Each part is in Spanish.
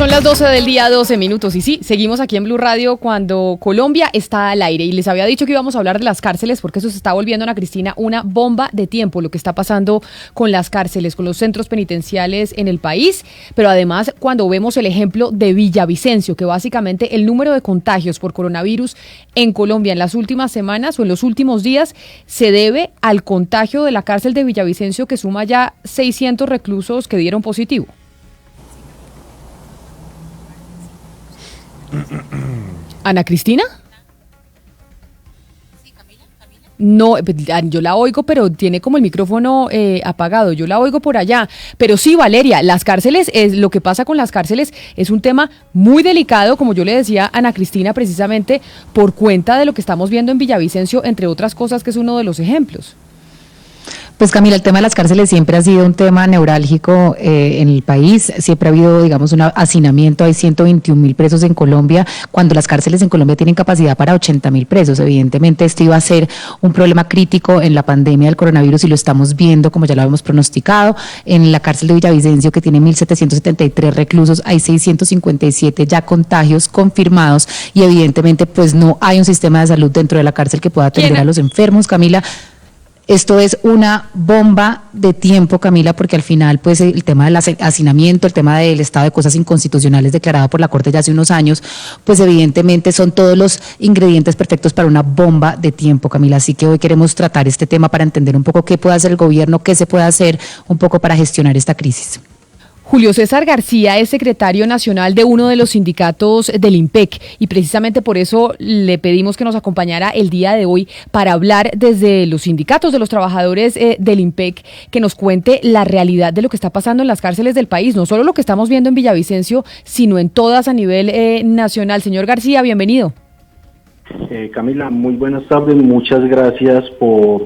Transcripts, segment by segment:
Son las 12 del día, 12 minutos. Y sí, seguimos aquí en Blue Radio cuando Colombia está al aire. Y les había dicho que íbamos a hablar de las cárceles porque eso se está volviendo, Ana Cristina, una bomba de tiempo, lo que está pasando con las cárceles, con los centros penitenciales en el país. Pero además, cuando vemos el ejemplo de Villavicencio, que básicamente el número de contagios por coronavirus en Colombia en las últimas semanas o en los últimos días se debe al contagio de la cárcel de Villavicencio, que suma ya 600 reclusos que dieron positivo. ¿Ana Cristina? Sí, Camila. No, yo la oigo, pero tiene como el micrófono apagado. Yo la oigo por allá. Pero sí, Valeria, las cárceles, lo que pasa con las cárceles es un tema muy delicado, como yo le decía a Ana Cristina, precisamente por cuenta de lo que estamos viendo en Villavicencio, entre otras cosas, que es uno de los ejemplos. Pues Camila, el tema de las cárceles siempre ha sido un tema neurálgico en el país, siempre ha habido, digamos, un hacinamiento, hay 121.000 presos en Colombia, cuando las cárceles en Colombia tienen capacidad para 80.000 presos. Evidentemente esto iba a ser un problema crítico en la pandemia del coronavirus y lo estamos viendo, como ya lo habíamos pronosticado. En la cárcel de Villavicencio, que tiene 1.773 reclusos, hay 657 ya contagios confirmados y evidentemente pues no hay un sistema de salud dentro de la cárcel que pueda atender a los enfermos, Camila. Esto es una bomba de tiempo, Camila, porque al final pues el tema del hacinamiento, el tema del estado de cosas inconstitucionales declarado por la Corte ya hace unos años, pues evidentemente son todos los ingredientes perfectos para una bomba de tiempo, Camila. Así que hoy queremos tratar este tema para entender un poco qué puede hacer el gobierno, qué se puede hacer un poco para gestionar esta crisis. Julio César García es secretario nacional de uno de los sindicatos del IMPEC y precisamente por eso le pedimos que nos acompañara el día de hoy para hablar desde los sindicatos de los trabajadores del IMPEC, que nos cuente la realidad de lo que está pasando en las cárceles del país, no solo lo que estamos viendo en Villavicencio, sino en todas a nivel nacional. Señor García, bienvenido. Camila, muy buenas tardes, muchas gracias por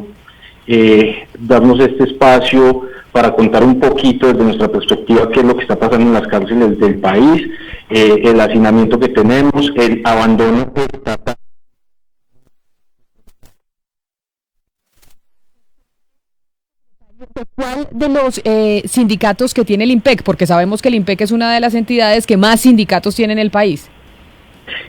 darnos este espacio para contar un poquito desde nuestra perspectiva qué es lo que está pasando en las cárceles del país, el hacinamiento que tenemos, el abandono que está... ¿Cuál de los sindicatos que tiene el IMPEC? Porque sabemos que el IMPEC es una de las entidades que más sindicatos tiene en el país.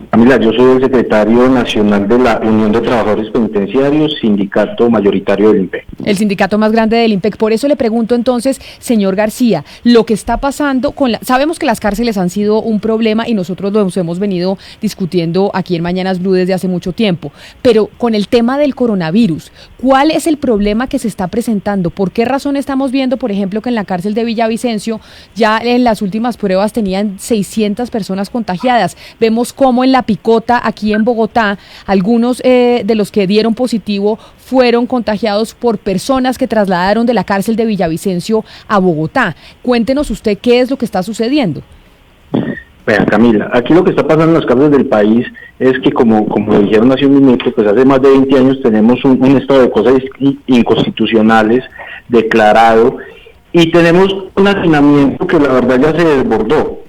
Camila, yo soy el secretario nacional de la Unión de Trabajadores Penitenciarios, sindicato mayoritario del IMPEC. El sindicato más grande del IMPEC. Por eso le pregunto entonces, señor García, lo que está pasando con sabemos que las cárceles han sido un problema y nosotros lo hemos venido discutiendo aquí en Mañanas Blue desde hace mucho tiempo, pero con el tema del coronavirus, ¿cuál es el problema que se está presentando? ¿Por qué razón estamos viendo, por ejemplo, que en la cárcel de Villavicencio ya en las últimas pruebas tenían 600 personas contagiadas? Vemos como en La Picota, aquí en Bogotá, algunos de los que dieron positivo fueron contagiados por personas que trasladaron de la cárcel de Villavicencio a Bogotá. Cuéntenos usted qué es lo que está sucediendo. Bueno, Camila, aquí lo que está pasando en las cárceles del país es que, como dijeron hace un minuto, pues hace más de 20 años tenemos un estado de cosas inconstitucionales declarado. Y tenemos un hacinamiento que la verdad ya se desbordó.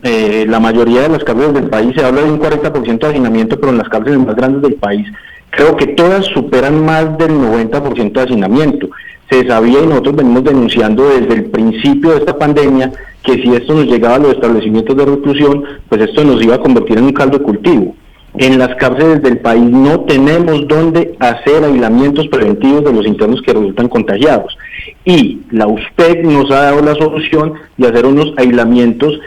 La mayoría de las cárceles del país, se habla de un 40% de hacinamiento, pero en las cárceles más grandes del país, creo que todas superan más del 90% de hacinamiento. Se sabía y nosotros venimos denunciando desde el principio de esta pandemia que si esto nos llegaba a los establecimientos de reclusión, pues esto nos iba a convertir en un caldo de cultivo. En las cárceles del país no tenemos dónde hacer aislamientos preventivos de los internos que resultan contagiados. Y la USPEC nos ha dado la solución de hacer unos aislamientos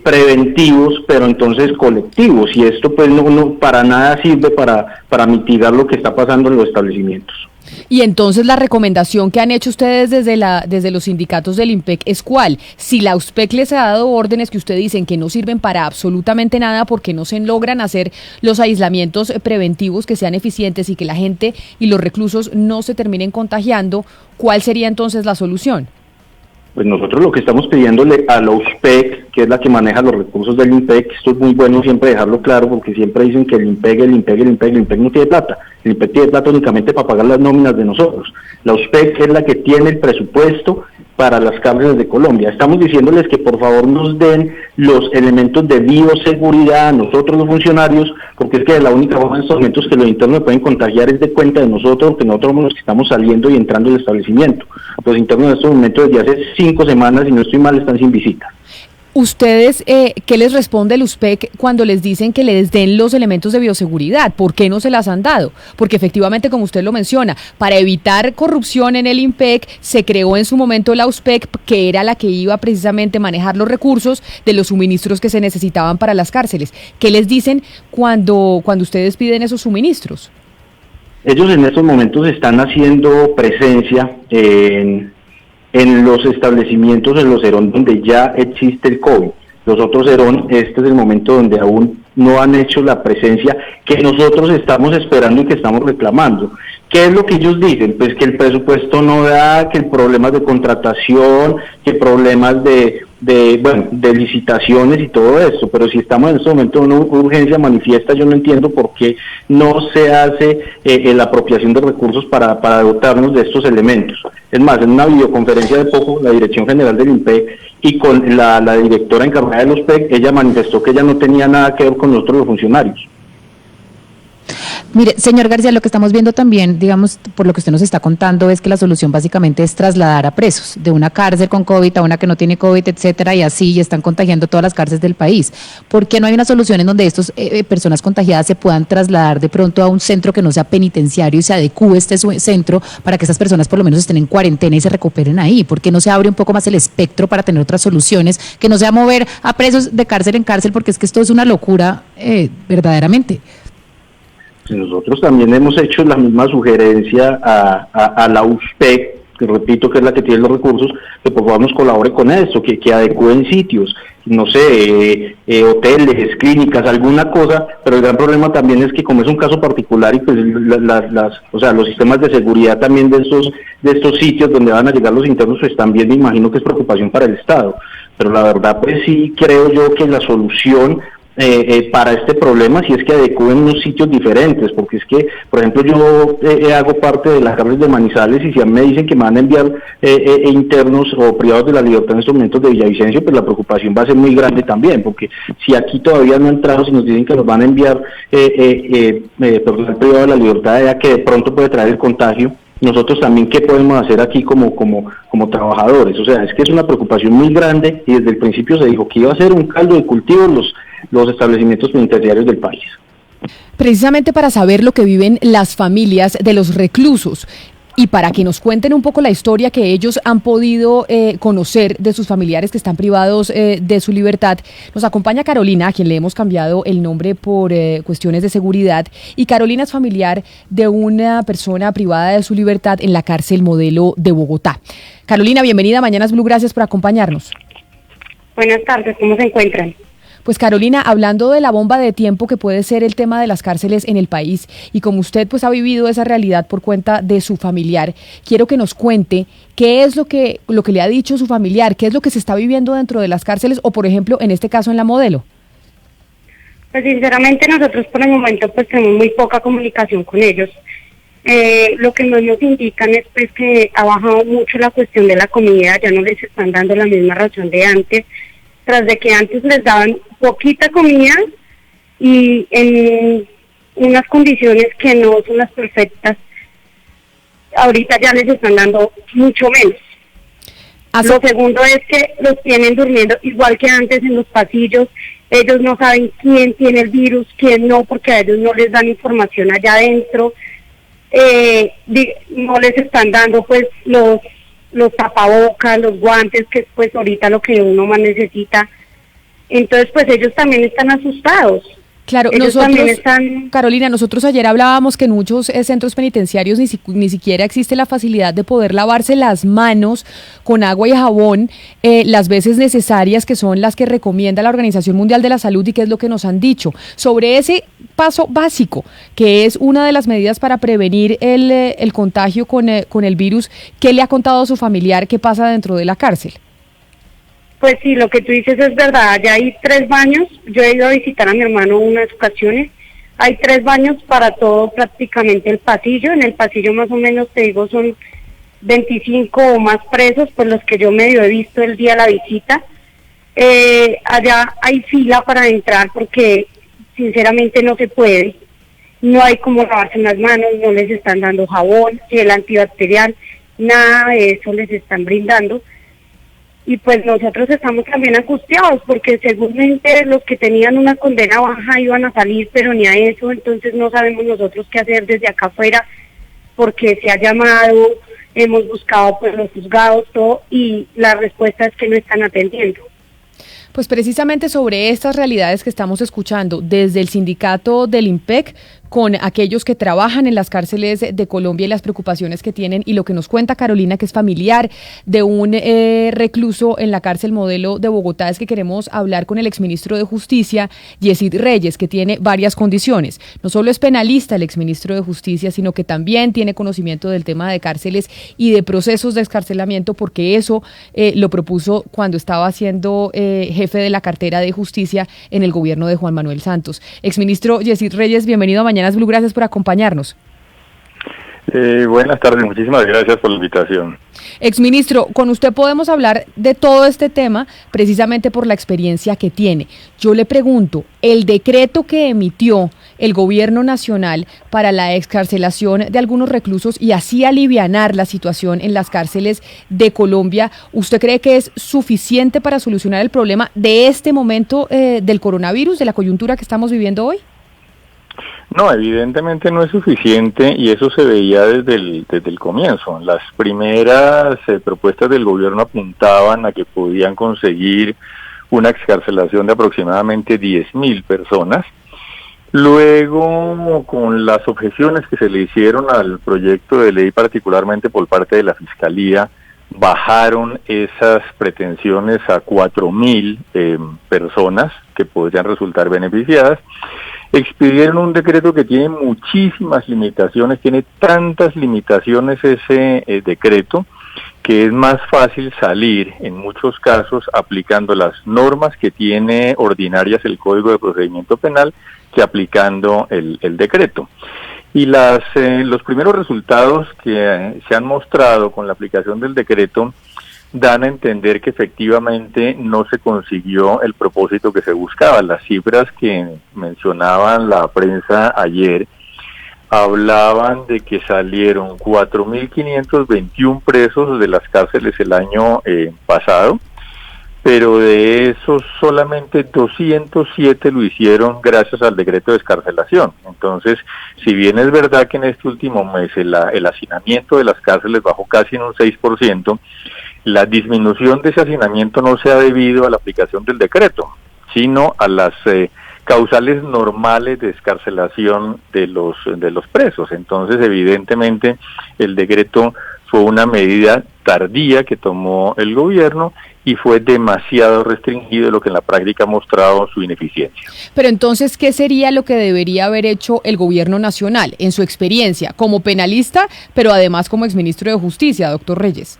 preventivos, pero entonces colectivos. Y esto pues no para nada sirve para mitigar lo que está pasando en los establecimientos. Y entonces la recomendación que han hecho ustedes desde los sindicatos del IMPEC es ¿cuál? Si la USPEC les ha dado órdenes que ustedes dicen que no sirven para absolutamente nada porque no se logran hacer los aislamientos preventivos que sean eficientes y que la gente y los reclusos no se terminen contagiando, ¿cuál sería entonces la solución? Pues nosotros lo que estamos pidiéndole a la USPEC, que es la que maneja los recursos del IMPEC, esto es muy bueno siempre dejarlo claro, porque siempre dicen que el IMPEC no tiene plata. El IMPEC tiene plata únicamente para pagar las nóminas de nosotros. La USPEC es la que tiene el presupuesto para las cárceles de Colombia. Estamos diciéndoles que por favor nos den los elementos de bioseguridad a nosotros los funcionarios, porque es que la única forma en estos momentos que los internos me pueden contagiar es de cuenta de nosotros, porque nosotros somos los que estamos saliendo y entrando al establecimiento. Los internos en estos momentos desde hace 5 semanas, si no estoy mal, están sin visita. ¿Ustedes qué les responde el USPEC cuando les dicen que les den los elementos de bioseguridad? ¿Por qué no se las han dado? Porque efectivamente, como usted lo menciona, para evitar corrupción en el INPEC, se creó en su momento la USPEC, que era la que iba precisamente a manejar los recursos de los suministros que se necesitaban para las cárceles. ¿Qué les dicen cuando ustedes piden esos suministros? Ellos en estos momentos están haciendo presencia en los establecimientos, en los SERON donde ya existe el COVID. Los otros SERON, este es el momento donde aún no han hecho la presencia que nosotros estamos esperando y que estamos reclamando. ¿Qué es lo que ellos dicen? Pues que el presupuesto no da, que el problemas de contratación, que problemas de licitaciones y todo eso, pero si estamos en este momento en una urgencia manifiesta, yo no entiendo por qué no se hace la apropiación de recursos para dotarnos de estos elementos. Es más, en una videoconferencia de poco, la Dirección General del INPEC y con la directora encargada de los PEC, ella manifestó que ella no tenía nada que ver con nosotros los funcionarios. Mire, señor García, lo que estamos viendo también, digamos, por lo que usted nos está contando, es que la solución básicamente es trasladar a presos de una cárcel con COVID a una que no tiene COVID, etcétera, y así están contagiando todas las cárceles del país. ¿Por qué no hay una solución en donde estas personas contagiadas se puedan trasladar de pronto a un centro que no sea penitenciario y se adecúe este centro para que esas personas por lo menos estén en cuarentena y se recuperen ahí? ¿Por qué no se abre un poco más el espectro para tener otras soluciones, que no sea mover a presos de cárcel en cárcel, porque es que esto es una locura verdaderamente? Nosotros también hemos hecho la misma sugerencia a la USPEC, que repito que es la que tiene los recursos, que por favor nos colabore con esto, que adecúen sitios, no sé, hoteles, clínicas, alguna cosa, pero el gran problema también es que como es un caso particular y pues los sistemas de seguridad también de estos sitios donde van a llegar los internos, pues también me imagino que es preocupación para el Estado, pero la verdad pues sí creo yo que la solución para este problema si es que adecúen unos sitios diferentes, porque es que, por ejemplo, yo hago parte de las cárceles de Manizales y si a mí me dicen que me van a enviar internos o privados de la libertad en estos momentos de Villavicencio, pues la preocupación va a ser muy grande también, porque si aquí todavía no han entrado, si nos dicen que nos van a enviar personal privado de la libertad, ya que de pronto puede traer el contagio, nosotros también qué podemos hacer aquí como trabajadores. O sea, es que es una preocupación muy grande y desde el principio se dijo que iba a ser un caldo de cultivo los establecimientos penitenciarios del país. Precisamente para saber lo que viven las familias de los reclusos y para que nos cuenten un poco la historia que ellos han podido conocer de sus familiares que están privados de su libertad, nos acompaña Carolina, a quien le hemos cambiado el nombre por cuestiones de seguridad, y Carolina es familiar de una persona privada de su libertad en la cárcel Modelo de Bogotá. Carolina, bienvenida a Mañanas Blue, gracias por acompañarnos. Buenas tardes, ¿cómo se encuentran? Pues Carolina, hablando de la bomba de tiempo que puede ser el tema de las cárceles en el país, y como usted pues ha vivido esa realidad por cuenta de su familiar, quiero que nos cuente qué es lo que le ha dicho su familiar, qué es lo que se está viviendo dentro de las cárceles o, por ejemplo, en este caso en la Modelo. Pues sinceramente nosotros por el momento pues tenemos muy poca comunicación con ellos. Lo que nos indican es pues que ha bajado mucho la cuestión de la comida, ya no les están dando la misma ración de antes, tras de que antes les daban poquita comida y en unas condiciones que no son las perfectas, ahorita ya les están dando mucho menos. Lo segundo es que los tienen durmiendo igual que antes en los pasillos, ellos no saben quién tiene el virus, quién no, porque a ellos no les dan información allá adentro, no les están dando pues los tapabocas, los guantes, que es pues ahorita lo que uno más necesita. Entonces pues ellos también están asustados. Claro, Carolina, nosotros ayer hablábamos que en muchos centros penitenciarios ni siquiera existe la facilidad de poder lavarse las manos con agua y jabón las veces necesarias, que son las que recomienda la Organización Mundial de la Salud y que es lo que nos han dicho. Sobre ese paso básico, que es una de las medidas para prevenir el contagio con el virus, ¿qué le ha contado a su familiar que pasa dentro de la cárcel? Pues sí, lo que tú dices es verdad, ya hay 3 baños, yo he ido a visitar a mi hermano unas ocasiones, hay 3 baños para todo prácticamente el pasillo, en el pasillo más o menos te digo son 25 o más presos, pues los que yo medio he visto el día de la visita, allá hay fila para entrar porque sinceramente no se puede, no hay como lavarse las manos, no les están dando jabón, gel antibacterial, nada de eso les están brindando. y pues nosotros estamos también angustiados porque seguramente los que tenían una condena baja iban a salir, pero ni a eso, entonces no sabemos nosotros qué hacer desde acá afuera, porque se ha llamado, hemos buscado pues los juzgados, todo, y la respuesta es que no están atendiendo. Pues precisamente sobre estas realidades que estamos escuchando desde el sindicato del IMPEC, con aquellos que trabajan en las cárceles de Colombia y las preocupaciones que tienen, y lo que nos cuenta Carolina, que es familiar de un recluso en la cárcel modelo de Bogotá, es que queremos hablar con el exministro de Justicia, Yesid Reyes, que tiene varias condiciones. No solo es penalista el exministro de Justicia, sino que también tiene conocimiento del tema de cárceles y de procesos de excarcelamiento, porque eso lo propuso cuando estaba siendo jefe de la cartera de Justicia en el gobierno de Juan Manuel Santos. Exministro Yesid Reyes, bienvenido a Mañanas Blue, gracias por acompañarnos. Buenas tardes, muchísimas gracias por la invitación. Exministro, con usted podemos hablar de todo este tema precisamente por la experiencia que tiene. Yo le pregunto, el decreto que emitió el gobierno nacional para la excarcelación de algunos reclusos y así alivianar la situación en las cárceles de Colombia, ¿usted cree que es suficiente para solucionar el problema de este momento del coronavirus, de la coyuntura que estamos viviendo hoy? No, evidentemente no es suficiente, y eso se veía desde el comienzo. Las primeras propuestas del gobierno apuntaban a que podían conseguir una excarcelación de aproximadamente 10.000 personas. Luego, con las objeciones que se le hicieron al proyecto de ley, particularmente por parte de la Fiscalía, bajaron esas pretensiones a 4.000 personas que podrían resultar beneficiadas. Expidieron un decreto que tiene muchísimas limitaciones, tiene tantas limitaciones ese decreto, que es más fácil salir en muchos casos aplicando las normas que tiene ordinarias el Código de Procedimiento Penal que aplicando el decreto. Y los primeros resultados que se han mostrado con la aplicación del decreto dan a entender que efectivamente no se consiguió el propósito que se buscaba. Las cifras que mencionaban la prensa ayer hablaban de que salieron 4.521 presos de las cárceles el año pasado, pero de esos solamente 207 lo hicieron gracias al decreto de excarcelación. Entonces, si bien es verdad que en este último mes el hacinamiento de las cárceles bajó casi en un 6%, la disminución de ese hacinamiento no se ha debido a la aplicación del decreto, sino a las causales normales de excarcelación de los presos. Entonces, evidentemente, el decreto fue una medida tardía que tomó el gobierno y fue demasiado restringido, lo que en la práctica ha mostrado su ineficiencia. Pero entonces, ¿qué sería lo que debería haber hecho el gobierno nacional, en su experiencia, como penalista, pero además como exministro de Justicia, doctor Reyes?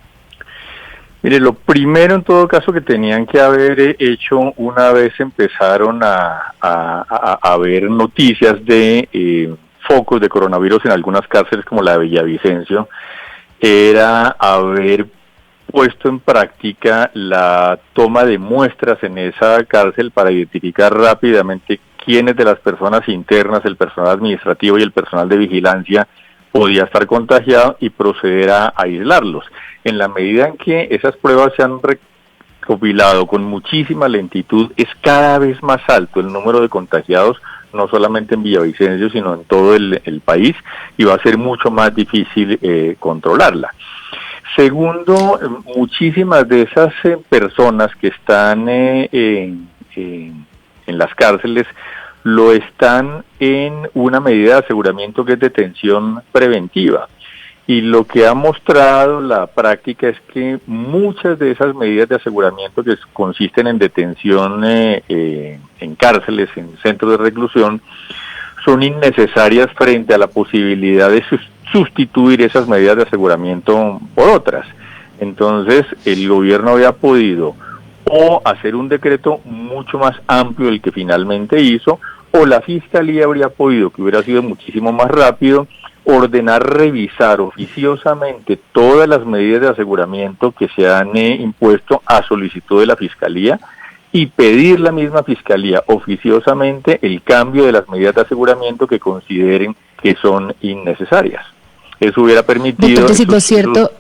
Mire, lo primero en todo caso que tenían que haber hecho una vez empezaron a haber noticias de focos de coronavirus en algunas cárceles como la de Villavicencio, era haber puesto en práctica la toma de muestras en esa cárcel para identificar rápidamente quiénes de las personas internas, el personal administrativo y el personal de vigilancia podía estar contagiado y proceder a aislarlos. En la medida en que esas pruebas se han recopilado con muchísima lentitud, es cada vez más alto el número de contagiados, no solamente en Villavicencio, sino en todo el país, y va a ser mucho más difícil controlarla. Segundo, muchísimas de esas personas que están en las cárceles lo están en una medida de aseguramiento que es detención preventiva. Y lo que ha mostrado la práctica es que muchas de esas medidas de aseguramiento que consisten en detención en cárceles, en centros de reclusión, son innecesarias frente a la posibilidad de sustituir esas medidas de aseguramiento por otras. Entonces, el gobierno había podido o hacer un decreto mucho más amplio del que finalmente hizo, o la Fiscalía habría podido, que hubiera sido muchísimo más rápido, ordenar revisar oficiosamente todas las medidas de aseguramiento que se han impuesto a solicitud de la Fiscalía y pedir la misma Fiscalía oficiosamente el cambio de las medidas de aseguramiento que consideren que son innecesarias. Eso hubiera permitido... Doctor, lo cierto...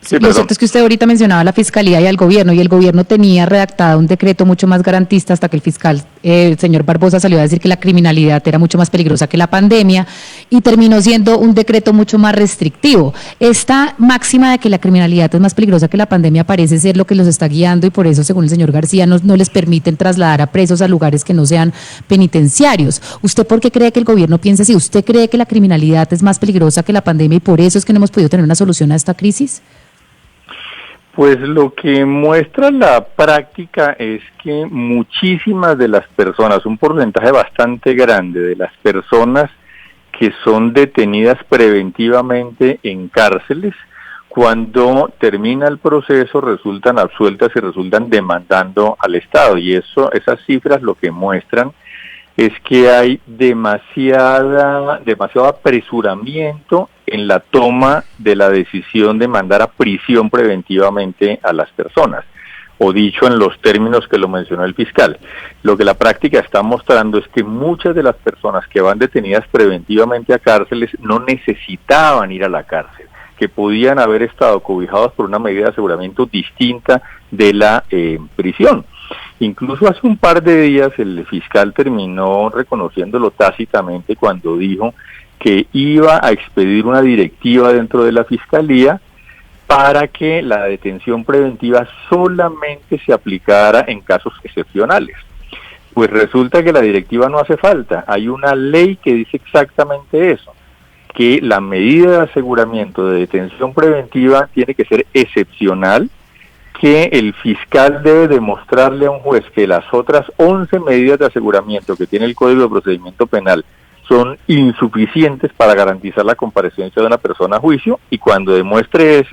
Sí, lo cierto es que usted ahorita mencionaba la Fiscalía y al Gobierno, y el Gobierno tenía redactado un decreto mucho más garantista hasta que el fiscal, el señor Barbosa, salió a decir que la criminalidad era mucho más peligrosa que la pandemia, y terminó siendo un decreto mucho más restrictivo. Esta máxima de que la criminalidad es más peligrosa que la pandemia parece ser lo que los está guiando, y por eso, según el señor García, no les permiten trasladar a presos a lugares que no sean penitenciarios. ¿Usted por qué cree que el Gobierno piensa así? ¿Usted cree que la criminalidad es más peligrosa que la pandemia y por eso es que no hemos podido tener una solución a esta crisis? Pues lo que muestra la práctica es que muchísimas de las personas, un porcentaje bastante grande de las personas que son detenidas preventivamente en cárceles, cuando termina el proceso resultan absueltas y resultan demandando al Estado. Y esas cifras lo que muestran es que hay demasiado apresuramiento en la toma de la decisión de mandar a prisión preventivamente a las personas, o dicho en los términos que lo mencionó el fiscal. Lo que la práctica está mostrando es que muchas de las personas que van detenidas preventivamente a cárceles no necesitaban ir a la cárcel, que podían haber estado cobijados por una medida de aseguramiento distinta de la prisión. Incluso hace un par de días el fiscal terminó reconociéndolo tácitamente cuando dijo que iba a expedir una directiva dentro de la Fiscalía para que la detención preventiva solamente se aplicara en casos excepcionales. Pues resulta que la directiva no hace falta. Hay una ley que dice exactamente eso, que la medida de aseguramiento de detención preventiva tiene que ser excepcional, que el fiscal debe demostrarle a un juez que las otras 11 medidas de aseguramiento que tiene el Código de Procedimiento Penal son insuficientes para garantizar la comparecencia de una persona a juicio, y cuando demuestre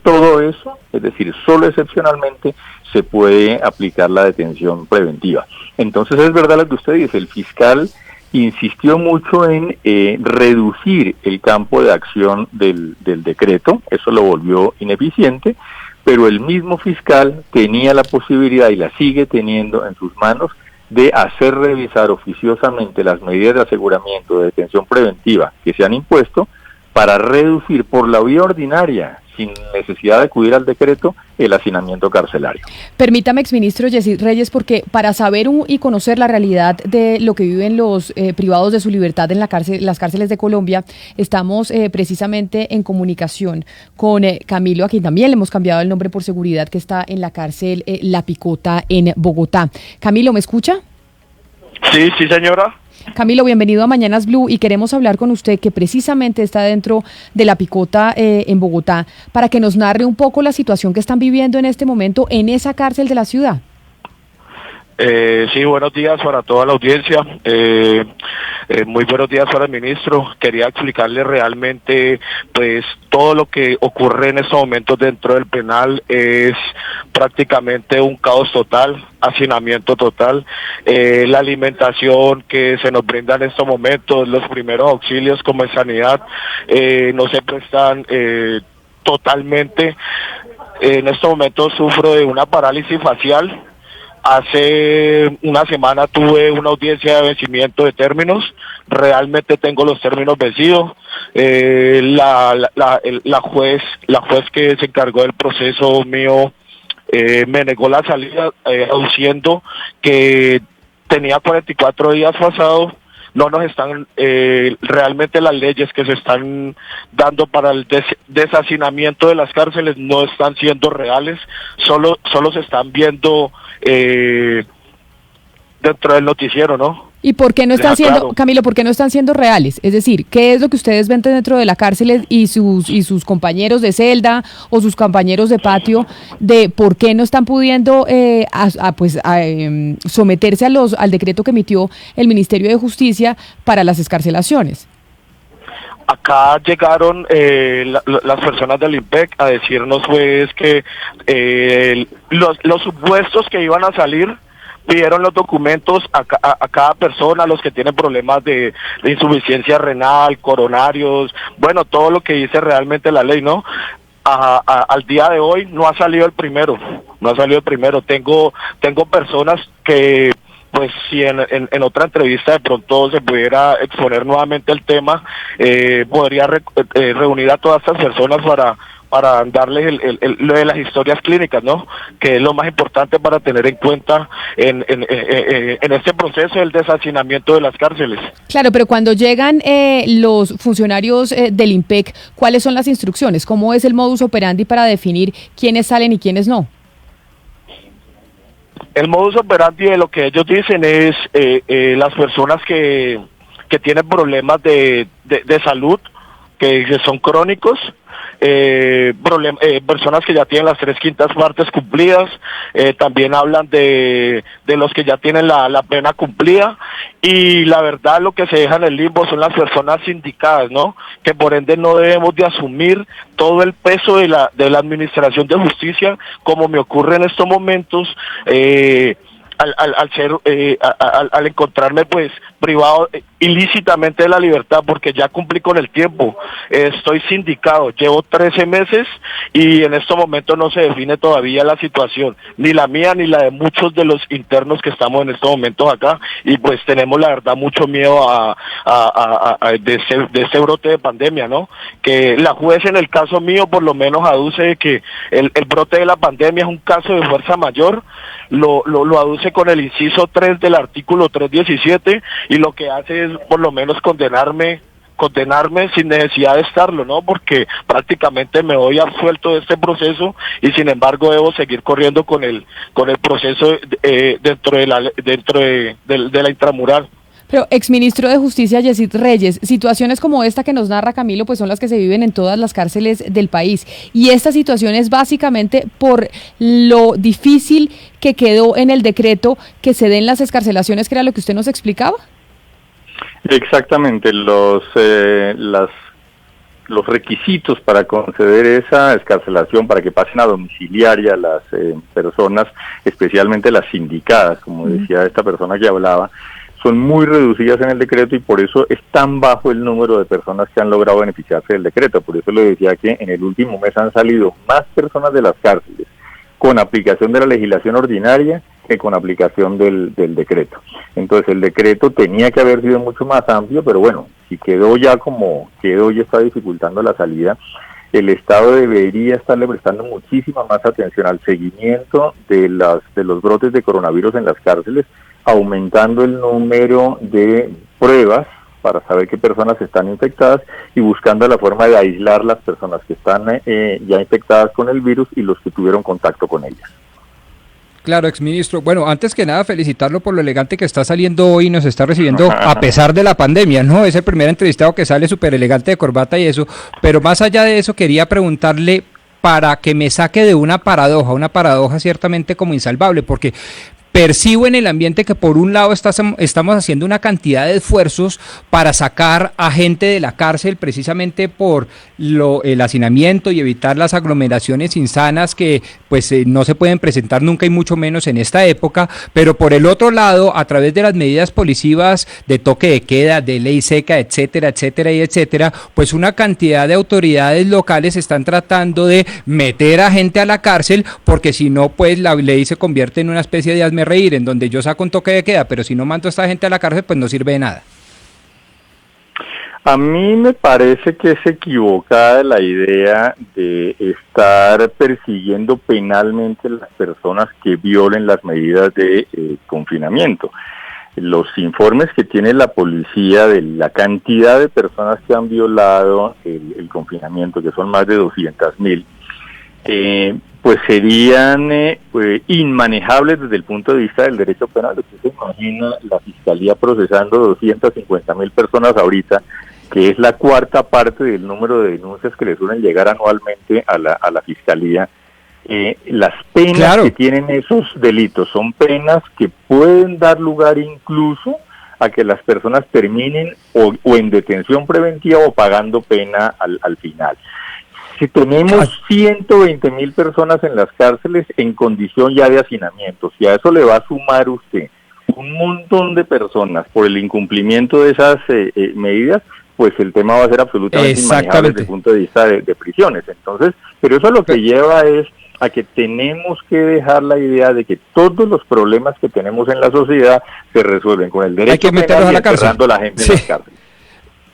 todo eso, es decir, solo excepcionalmente, se puede aplicar la detención preventiva. Entonces es verdad lo que usted dice, el fiscal insistió mucho en reducir el campo de acción del decreto, eso lo volvió ineficiente, pero el mismo fiscal tenía la posibilidad, y la sigue teniendo en sus manos, de hacer revisar oficiosamente las medidas de aseguramiento de detención preventiva que se han impuesto para reducir por la vía ordinaria, sin necesidad de acudir al decreto, el hacinamiento carcelario. Permítame, exministro Yesid Reyes, porque para saber y conocer la realidad de lo que viven los privados de su libertad en las cárceles de Colombia, estamos precisamente en comunicación con Camilo, a quien también le hemos cambiado el nombre por seguridad, que está en la cárcel La Picota en Bogotá. Camilo, ¿me escucha? Sí, señora. Camilo, bienvenido a Mañanas Blue, y queremos hablar con usted, que precisamente está dentro de La Picota en Bogotá, para que nos narre un poco la situación que están viviendo en este momento en esa cárcel de la ciudad. Sí, buenos días para toda la audiencia. Muy buenos días para el ministro. Quería explicarle realmente, pues, todo lo que ocurre en estos momentos dentro del penal es prácticamente un caos total, hacinamiento total. La alimentación que se nos brinda en estos momentos, los primeros auxilios como en sanidad, no se prestan totalmente. En estos momentos sufro de una parálisis facial. Hace una semana tuve una audiencia de vencimiento de términos. Realmente tengo los términos vencidos. La juez que se encargó del proceso mío me negó la salida, aduciendo que tenía 44 días pasados. No nos están, realmente las leyes que se están dando para el deshacinamiento de las cárceles no están siendo reales, solo se están viendo dentro del noticiero, ¿no? ¿Y por qué no están siendo, Camilo, por qué no están siendo reales? Es decir, ¿qué es lo que ustedes ven dentro de la cárcel y sus compañeros de celda o sus compañeros de patio, de por qué no están pudiendo someterse al decreto que emitió el Ministerio de Justicia para las excarcelaciones? Acá llegaron las personas del IMPEC a decirnos pues que los supuestos que iban a salir pidieron los documentos a cada persona, los que tienen problemas de insuficiencia renal, coronarios, bueno, todo lo que dice realmente la ley, ¿no? Al día de hoy no ha salido el primero. Tengo personas que, pues, si en otra entrevista de pronto se pudiera exponer nuevamente el tema, podría reunir a todas estas personas darles lo de las historias clínicas, ¿no? Que es lo más importante para tener en cuenta en este proceso del deshacinamiento de las cárceles. Claro, pero cuando llegan los funcionarios del IMPEC, ¿cuáles son las instrucciones? ¿Cómo es el modus operandi para definir quiénes salen y quiénes no? El modus operandi de lo que ellos dicen es las personas que tienen problemas de salud, que son crónicos, personas que ya tienen las 3/5 partes cumplidas, también hablan de los que ya tienen la pena cumplida, y la verdad lo que se deja en el limbo son las personas sindicadas, ¿no? Que por ende no debemos de asumir todo el peso de la administración de justicia, como me ocurre en estos momentos, al encontrarme pues privado ilícitamente de la libertad, porque ya cumplí con el tiempo. Estoy sindicado, llevo 13 meses y en estos momentos no se define todavía la situación, ni la mía ni la de muchos de los internos que estamos en estos momentos acá, y pues tenemos la verdad mucho miedo de este brote de pandemia, ¿no? Que la juez en el caso mío por lo menos aduce que el brote de la pandemia es un caso de fuerza mayor, lo aduce con el inciso 3 del artículo 317, y lo que hace es por lo menos condenarme sin necesidad de estarlo, ¿no? Porque prácticamente me voy absuelto de este proceso y sin embargo debo seguir corriendo con el proceso dentro de la intramural. Pero, exministro de Justicia Yesid Reyes, situaciones como esta que nos narra Camilo, pues son las que se viven en todas las cárceles del país. Y esta situación es básicamente por lo difícil que quedó en el decreto que se den las excarcelaciones, que era lo que usted nos explicaba. Exactamente, los requisitos para conceder esa excarcelación, para que pasen a domiciliaria las personas, especialmente las sindicadas, como decía esta persona que hablaba, son muy reducidas en el decreto y por eso es tan bajo el número de personas que han logrado beneficiarse del decreto. Por eso le decía que en el último mes han salido más personas de las cárceles con aplicación de la legislación ordinaria que con aplicación del decreto. Entonces el decreto tenía que haber sido mucho más amplio, pero bueno, si quedó ya como quedó y está dificultando la salida, el Estado debería estarle prestando muchísima más atención al seguimiento de los brotes de coronavirus en las cárceles, aumentando el número de pruebas para saber qué personas están infectadas y buscando la forma de aislar las personas que están ya infectadas con el virus y los que tuvieron contacto con ellas. Claro, exministro. Bueno, antes que nada, felicitarlo por lo elegante que está saliendo hoy y nos está recibiendo a pesar de la pandemia, ¿no? Es el primer entrevistado que sale súper elegante de corbata y eso, pero más allá de eso quería preguntarle para que me saque de una paradoja ciertamente como insalvable, porque percibo en el ambiente que por un lado estamos haciendo una cantidad de esfuerzos para sacar a gente de la cárcel precisamente por el hacinamiento y evitar las aglomeraciones insanas que pues no se pueden presentar nunca y mucho menos en esta época, pero por el otro lado, a través de las medidas policivas de toque de queda, de ley seca, etcétera, etcétera y etcétera, pues una cantidad de autoridades locales están tratando de meter a gente a la cárcel porque si no pues la ley se convierte en una especie de hazmerreír en donde yo saco un toque de queda, pero si no mando a esta gente a la cárcel pues no sirve de nada. A mí me parece que es equivocada la idea de estar persiguiendo penalmente las personas que violen las medidas de confinamiento. Los informes que tiene la policía de la cantidad de personas que han violado el confinamiento, que son más de 200,000, pues serían inmanejables desde el punto de vista del derecho penal. Usted se imagina la Fiscalía procesando 250,000 personas ahorita, que es la cuarta parte del número de denuncias que le suelen llegar anualmente a la Fiscalía. Las penas que tienen esos delitos son penas que pueden dar lugar incluso a que las personas terminen o en detención preventiva o pagando pena al final. Si tenemos 120,000 personas en las cárceles en condición ya de hacinamiento, si a eso le va a sumar usted un montón de personas por el incumplimiento de esas medidas, pues el tema va a ser absolutamente inmanejable desde el punto de vista de prisiones. Entonces, pero eso lo que lleva es a que tenemos que dejar la idea de que todos los problemas que tenemos en la sociedad se resuelven con el derecho penal y encerrando a la gente en las cárceles.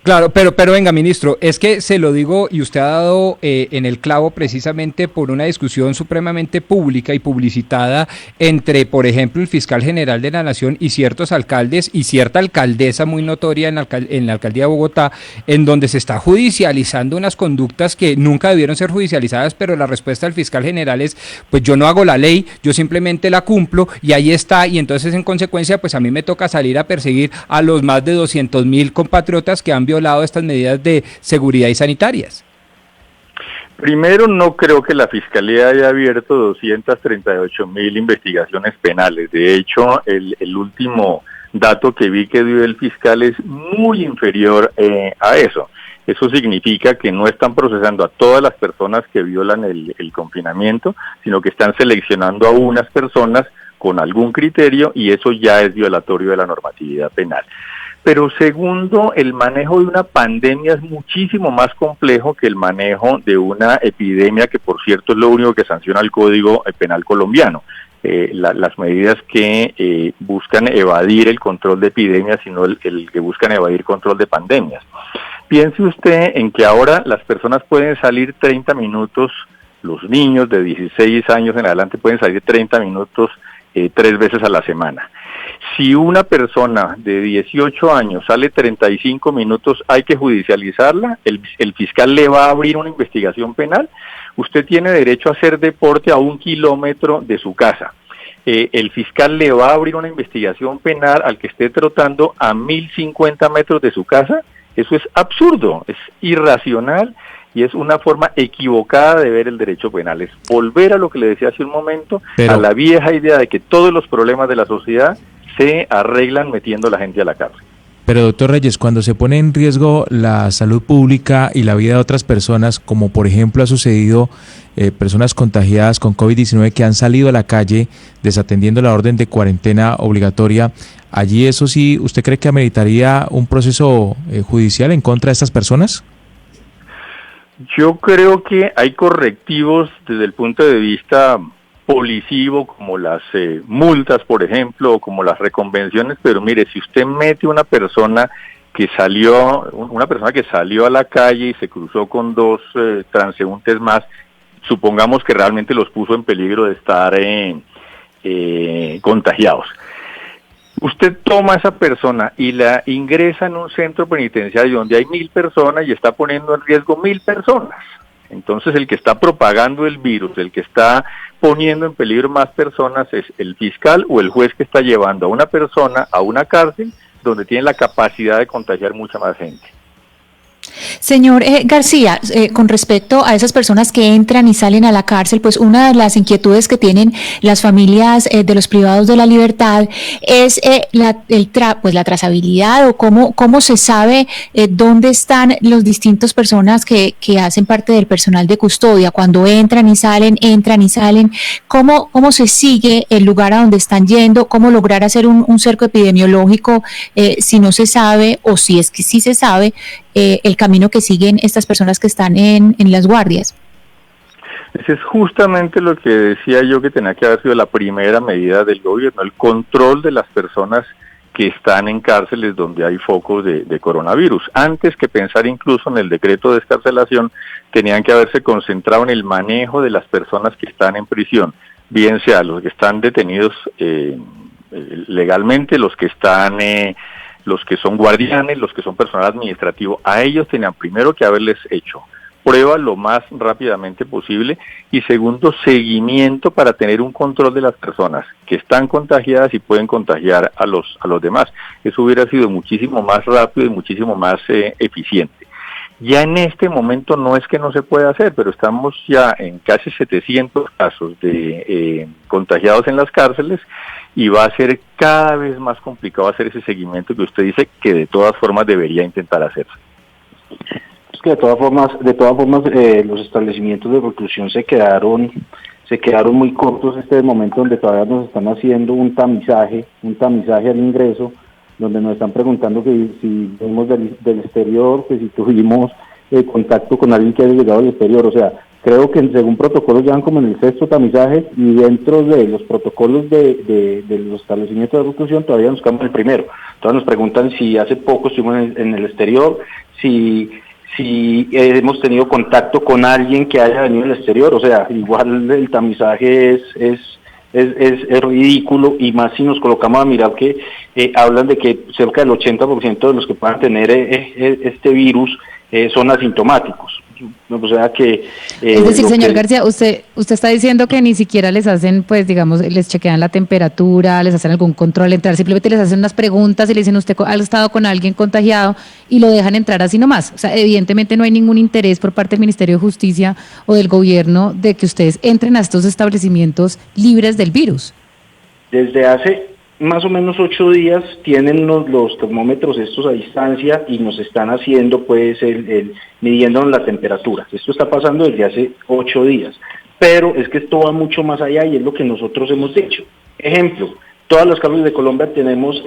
Claro, pero venga, ministro, es que se lo digo y usted ha dado en el clavo precisamente por una discusión supremamente pública y publicitada entre, por ejemplo, el fiscal general de la Nación y ciertos alcaldes y cierta alcaldesa muy notoria en la alcaldía de Bogotá, en donde se está judicializando unas conductas que nunca debieron ser judicializadas, pero la respuesta del fiscal general es, pues yo no hago la ley, yo simplemente la cumplo y ahí está, y entonces en consecuencia, pues a mí me toca salir a perseguir a los más de 200.000 compatriotas que han violado estas medidas de seguridad y sanitarias. Primero, no creo que la Fiscalía haya abierto 238.000 investigaciones penales. De hecho, el último dato que vi que dio el fiscal es muy inferior a eso. Eso significa que no están procesando a todas las personas que violan el confinamiento, sino que están seleccionando a unas personas con algún criterio y eso ya es violatorio de la normatividad penal. Pero segundo, el manejo de una pandemia es muchísimo más complejo que el manejo de una epidemia, que por cierto es lo único que sanciona el Código Penal colombiano. Las medidas que buscan evadir el control de epidemias, sino el que buscan evadir control de pandemias. Piense usted en que ahora las personas pueden salir 30 minutos, los niños de 16 años en adelante pueden salir 30 minutos 3 veces a la semana. Si una persona de 18 años sale 35 minutos, hay que judicializarla, el fiscal le va a abrir una investigación penal. Usted tiene derecho a hacer deporte a 1 kilómetro de su casa. El fiscal le va a abrir una investigación penal al que esté trotando a 1.050 metros de su casa. Eso es absurdo, es irracional y es una forma equivocada de ver el derecho penal. Es volver a lo que le decía hace un momento, a la vieja idea de que todos los problemas de la sociedad se arreglan metiendo a la gente a la cárcel. Pero doctor Reyes, cuando se pone en riesgo la salud pública y la vida de otras personas, como por ejemplo ha sucedido personas contagiadas con COVID-19 que han salido a la calle desatendiendo la orden de cuarentena obligatoria, allí eso sí, ¿usted cree que ameritaría un proceso judicial en contra de estas personas? Yo creo que hay correctivos desde el punto de vista policivo, como las multas, por ejemplo, o como las reconvenciones, pero mire, si usted mete una persona que salió a la calle y se cruzó con 2 transeúntes más, supongamos que realmente los puso en peligro de estar contagiados. Usted toma a esa persona y la ingresa en un centro penitenciario donde hay 1.000 personas y está poniendo en riesgo 1.000 personas. Entonces el que está propagando el virus, el que está poniendo en peligro más personas es el fiscal o el juez que está llevando a una persona a una cárcel donde tiene la capacidad de contagiar mucha más gente. Señor García, con respecto a esas personas que entran y salen a la cárcel, pues una de las inquietudes que tienen las familias de los privados de la libertad es la trazabilidad o cómo se sabe dónde están los distintos personas que hacen parte del personal de custodia, cuando entran y salen, cómo se sigue el lugar a donde están yendo, cómo lograr hacer un cerco epidemiológico si no se sabe o si es que sí se sabe el camino que siguen estas personas que están en las guardias. Ese es justamente lo que decía yo que tenía que haber sido la primera medida del gobierno, el control de las personas que están en cárceles donde hay focos de coronavirus. Antes que pensar incluso en el decreto de excarcelación, tenían que haberse concentrado en el manejo de las personas que están en prisión, bien sea los que están detenidos legalmente, los que son guardianes, los que son personal administrativo. A ellos tenían primero que haberles hecho pruebas lo más rápidamente posible y segundo, seguimiento para tener un control de las personas que están contagiadas y pueden contagiar a los demás. Eso hubiera sido muchísimo más rápido y muchísimo más eficiente. Ya en este momento no es que no se pueda hacer, pero estamos ya en casi 700 casos de contagiados en las cárceles y va a ser cada vez más complicado hacer ese seguimiento que usted dice que de todas formas debería intentar hacerse. Es que de todas formas los establecimientos de reclusión se quedaron muy cortos este momento, donde todavía nos están haciendo un tamizaje al ingreso, donde nos están preguntando que si venimos del exterior, que si tuvimos contacto con alguien que haya llegado del exterior. O sea, creo que según protocolos ya van como en el 6º tamizaje y dentro de los protocolos de los establecimientos de reclusión todavía nos quedamos en el primero. Entonces nos preguntan si hace poco estuvimos en el exterior, si hemos tenido contacto con alguien que haya venido del exterior. O sea, igual el tamizaje es ridículo, y más si nos colocamos a mirar que hablan de que cerca del 80% de los que puedan tener este virus son asintomáticos. O sea que... es decir, señor García, usted está diciendo que ni siquiera les hacen, pues digamos, les chequean la temperatura, les hacen algún control al entrar, simplemente les hacen unas preguntas y le dicen, usted ha estado con alguien contagiado, y lo dejan entrar así nomás. O sea, evidentemente no hay ningún interés por parte del Ministerio de Justicia o del gobierno de que ustedes entren a estos establecimientos libres del virus. Desde hace más o menos 8 días tienen los termómetros estos a distancia y nos están haciendo pues midiéndonos la temperatura. Esto está pasando desde hace 8 días, pero es que esto va mucho más allá y es lo que nosotros hemos dicho. Ejemplo, todas las cárceles de Colombia tenemos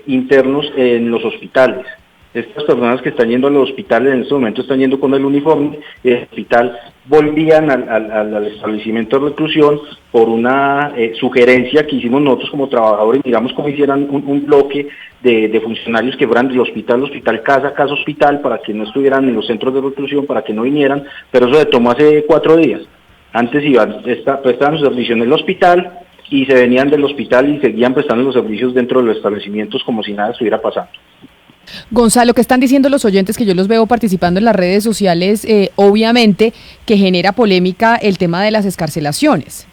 internos en los hospitales. Estas personas que están yendo a los hospitales en este momento están yendo con el uniforme, y el hospital volvían al establecimiento de reclusión por una sugerencia que hicimos nosotros como trabajadores, digamos, como hicieran un bloque de funcionarios que fueran del hospital, casa, hospital, para que no estuvieran en los centros de reclusión, para que no vinieran, pero eso se tomó hace 4 días. Antes prestaban su servicio en el hospital y se venían del hospital y seguían prestando los servicios dentro de los establecimientos como si nada estuviera pasando. Gonzalo, ¿qué están diciendo los oyentes que yo los veo participando en las redes sociales? Obviamente que genera polémica el tema de las excarcelaciones.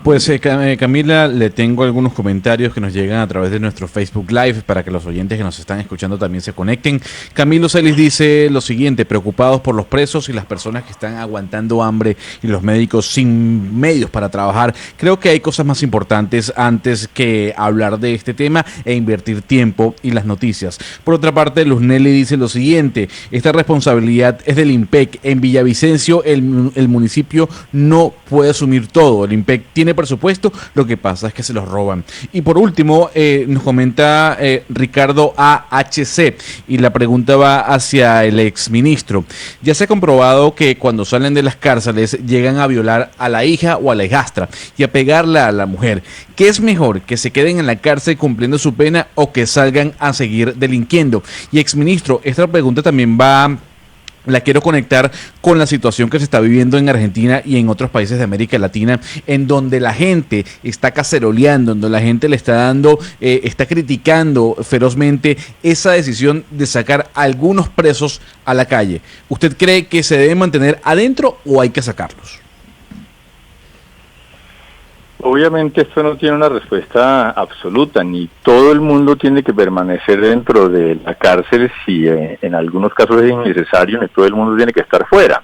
Pues Camila, le tengo algunos comentarios que nos llegan a través de nuestro Facebook Live para que los oyentes que nos están escuchando también se conecten. Camilo Celis dice lo siguiente: preocupados por los presos y las personas que están aguantando hambre y los médicos sin medios para trabajar. Creo que hay cosas más importantes antes que hablar de este tema e invertir tiempo y las noticias. Por otra parte, Luz Nelly dice lo siguiente: esta responsabilidad es del IMPEC. En Villavicencio el municipio no puede asumir todo. El IMPEC tiene presupuesto, lo que pasa es que se los roban. Y por último, nos comenta Ricardo AHC, y la pregunta va hacia el exministro. Ya se ha comprobado que cuando salen de las cárceles llegan a violar a la hija o a la hijastra y a pegarla a la mujer. ¿Qué es mejor, que se queden en la cárcel cumpliendo su pena o que salgan a seguir delinquiendo? Y exministro, esta pregunta también la quiero conectar con la situación que se está viviendo en Argentina y en otros países de América Latina, en donde la gente está caceroleando, en donde la gente le está está criticando ferozmente esa decisión de sacar a algunos presos a la calle. ¿Usted cree que se debe mantener adentro o hay que sacarlos? Obviamente esto no tiene una respuesta absoluta, ni todo el mundo tiene que permanecer dentro de la cárcel si en algunos casos es innecesario, ni todo el mundo tiene que estar fuera.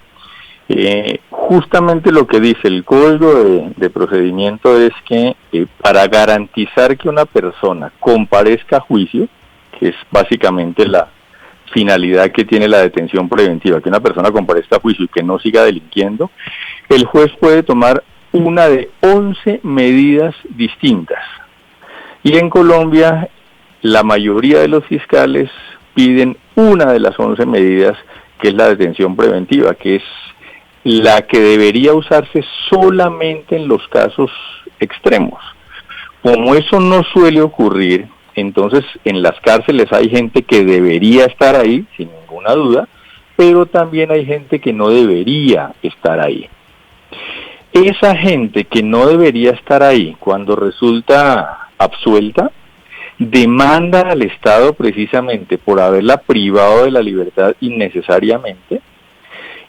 Justamente lo que dice el Código de Procedimiento es que para garantizar que una persona comparezca a juicio, que es básicamente la finalidad que tiene la detención preventiva, que una persona comparezca a juicio y que no siga delinquiendo, el juez puede tomar una de 11 medidas distintas. Y en Colombia, la mayoría de los fiscales piden una de las 11 medidas, que es la detención preventiva, que es la que debería usarse solamente en los casos extremos. Como eso no suele ocurrir, entonces en las cárceles hay gente que debería estar ahí, sin ninguna duda, pero también hay gente que no debería estar ahí. Esa gente que no debería estar ahí, cuando resulta absuelta, demanda al Estado precisamente por haberla privado de la libertad innecesariamente,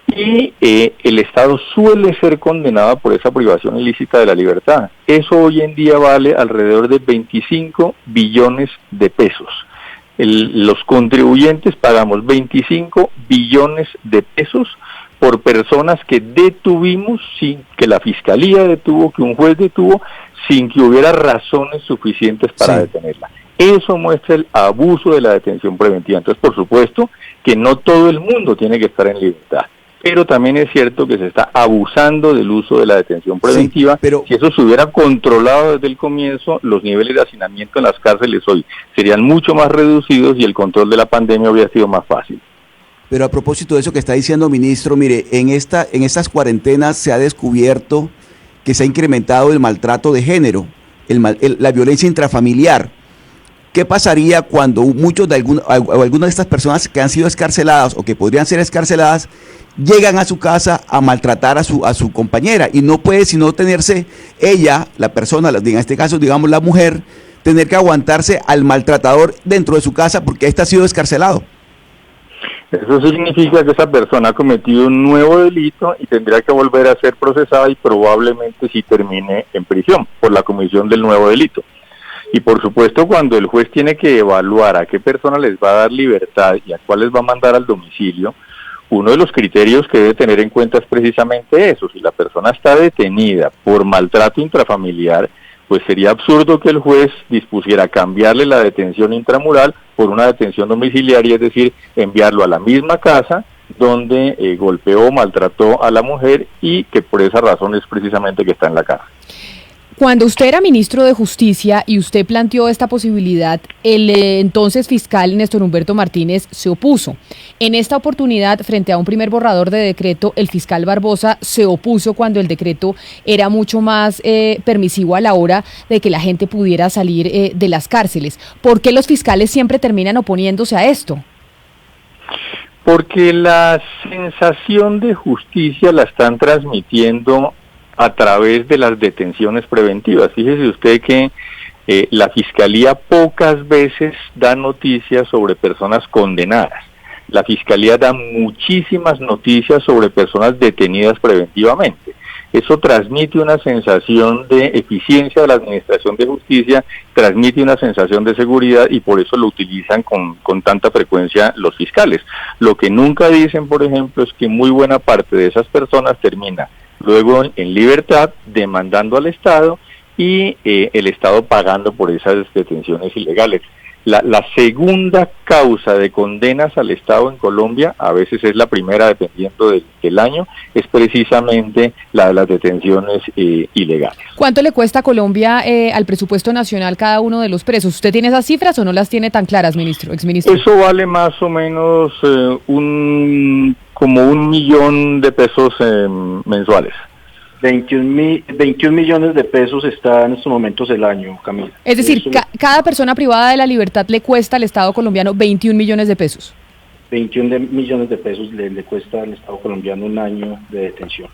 y el Estado suele ser condenado por esa privación ilícita de la libertad. Eso hoy en día vale alrededor de 25 billones de pesos. Los contribuyentes pagamos 25 billones de pesos por personas que detuvimos sin que la fiscalía detuvo, que un juez detuvo, sin que hubiera razones suficientes para detenerla. Eso muestra el abuso de la detención preventiva. Entonces, por supuesto, que no todo el mundo tiene que estar en libertad, pero también es cierto que se está abusando del uso de la detención preventiva. Pero si eso se hubiera controlado desde el comienzo, los niveles de hacinamiento en las cárceles hoy serían mucho más reducidos y el control de la pandemia habría sido más fácil. Pero a propósito de eso que está diciendo, ministro, mire, en estas cuarentenas se ha descubierto que se ha incrementado el maltrato de género, la violencia intrafamiliar. ¿qué pasaría cuando muchos de algunas de estas personas que han sido escarceladas o que podrían ser escarceladas llegan a su casa a maltratar a su compañera y no puede sino tenerse ella, la persona, en este caso digamos la mujer, tener que aguantarse al maltratador dentro de su casa porque éste ha sido escarcelado? Eso significa que esa persona ha cometido un nuevo delito y tendría que volver a ser procesada y probablemente sí termine en prisión por la comisión del nuevo delito. Y por supuesto, cuando el juez tiene que evaluar a qué persona les va a dar libertad y a cuál les va a mandar al domicilio, uno de los criterios que debe tener en cuenta es precisamente eso. Si la persona está detenida por maltrato intrafamiliar, pues sería absurdo que el juez dispusiera cambiarle la detención intramural por una detención domiciliaria, es decir, enviarlo a la misma casa donde golpeó o maltrató a la mujer y que por esa razón es precisamente que está en la cárcel. Cuando usted era ministro de Justicia y usted planteó esta posibilidad, el entonces fiscal Néstor Humberto Martínez se opuso. En esta oportunidad, frente a un primer borrador de decreto, el fiscal Barbosa se opuso cuando el decreto era mucho más permisivo a la hora de que la gente pudiera salir de las cárceles. ¿Por qué los fiscales siempre terminan oponiéndose a esto? Porque la sensación de justicia la están transmitiendo a través de las detenciones preventivas. Fíjese usted que la Fiscalía pocas veces da noticias sobre personas condenadas. La Fiscalía da muchísimas noticias sobre personas detenidas preventivamente. Eso transmite una sensación de eficiencia de la Administración de Justicia, transmite una sensación de seguridad y por eso lo utilizan con tanta frecuencia los fiscales. Lo que nunca dicen, por ejemplo, es que muy buena parte de esas personas termina luego en libertad, demandando al Estado y el Estado pagando por esas detenciones ilegales. La segunda causa de condenas al Estado en Colombia, a veces es la primera dependiendo del año, es precisamente la de las detenciones ilegales. ¿Cuánto le cuesta a Colombia al presupuesto nacional cada uno de los presos? ¿Usted tiene esas cifras o no las tiene tan claras, exministro? Eso vale más o menos como 1 millón de pesos mensuales. 21 millones de pesos está en estos momentos el año, Camila. Es decir, cada persona privada de la libertad le cuesta al Estado colombiano 21 millones de pesos. 21 millones de pesos le cuesta al Estado colombiano un año de detención.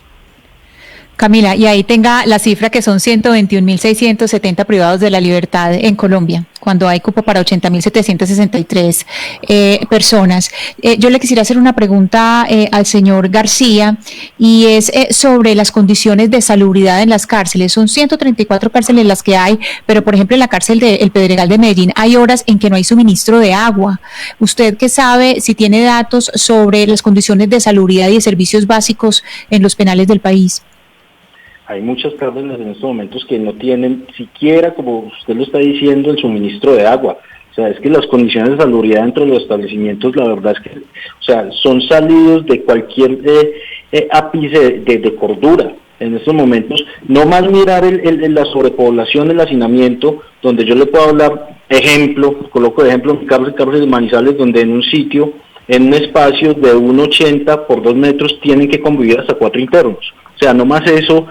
Camila, y ahí tenga la cifra que son 121.670 privados de la libertad en Colombia, cuando hay cupo para 80.763 personas. Yo le quisiera hacer una pregunta al señor García, y es sobre las condiciones de salubridad en las cárceles. Son 134 cárceles las que hay, pero por ejemplo en la cárcel de El Pedregal de Medellín hay horas en que no hay suministro de agua. ¿Usted qué sabe, si tiene datos sobre las condiciones de salubridad y de servicios básicos en los penales del país? Hay muchas cárceles en estos momentos que no tienen siquiera, como usted lo está diciendo, el suministro de agua. O sea, es que las condiciones de salubridad dentro de los establecimientos, la verdad es que, o sea, son salidos de cualquier ápice de cordura. En estos momentos, no más mirar la sobrepoblación, el hacinamiento, donde yo le puedo hablar, coloco de ejemplo, cárcel de Manizales, donde en un sitio, en un espacio de 1,80 por 2 metros, tienen que convivir hasta 4 internos. O sea, no más eso,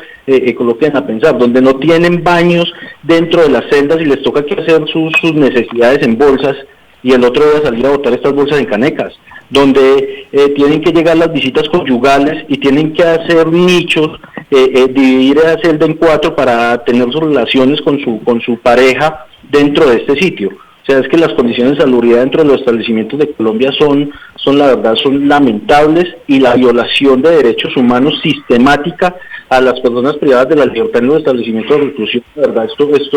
coloquen a pensar, donde no tienen baños dentro de las celdas y les toca que hacer sus necesidades en bolsas y el otro día salir a botar estas bolsas en canecas, donde tienen que llegar las visitas conyugales y tienen que hacer nichos, dividir la celda en 4 para tener sus relaciones con su pareja dentro de este sitio. O sea, es que las condiciones de salubridad dentro de los establecimientos de Colombia son la verdad, son lamentables, y la violación de derechos humanos sistemática a las personas privadas de la libertad en los establecimientos de reclusión. La verdad, esto es,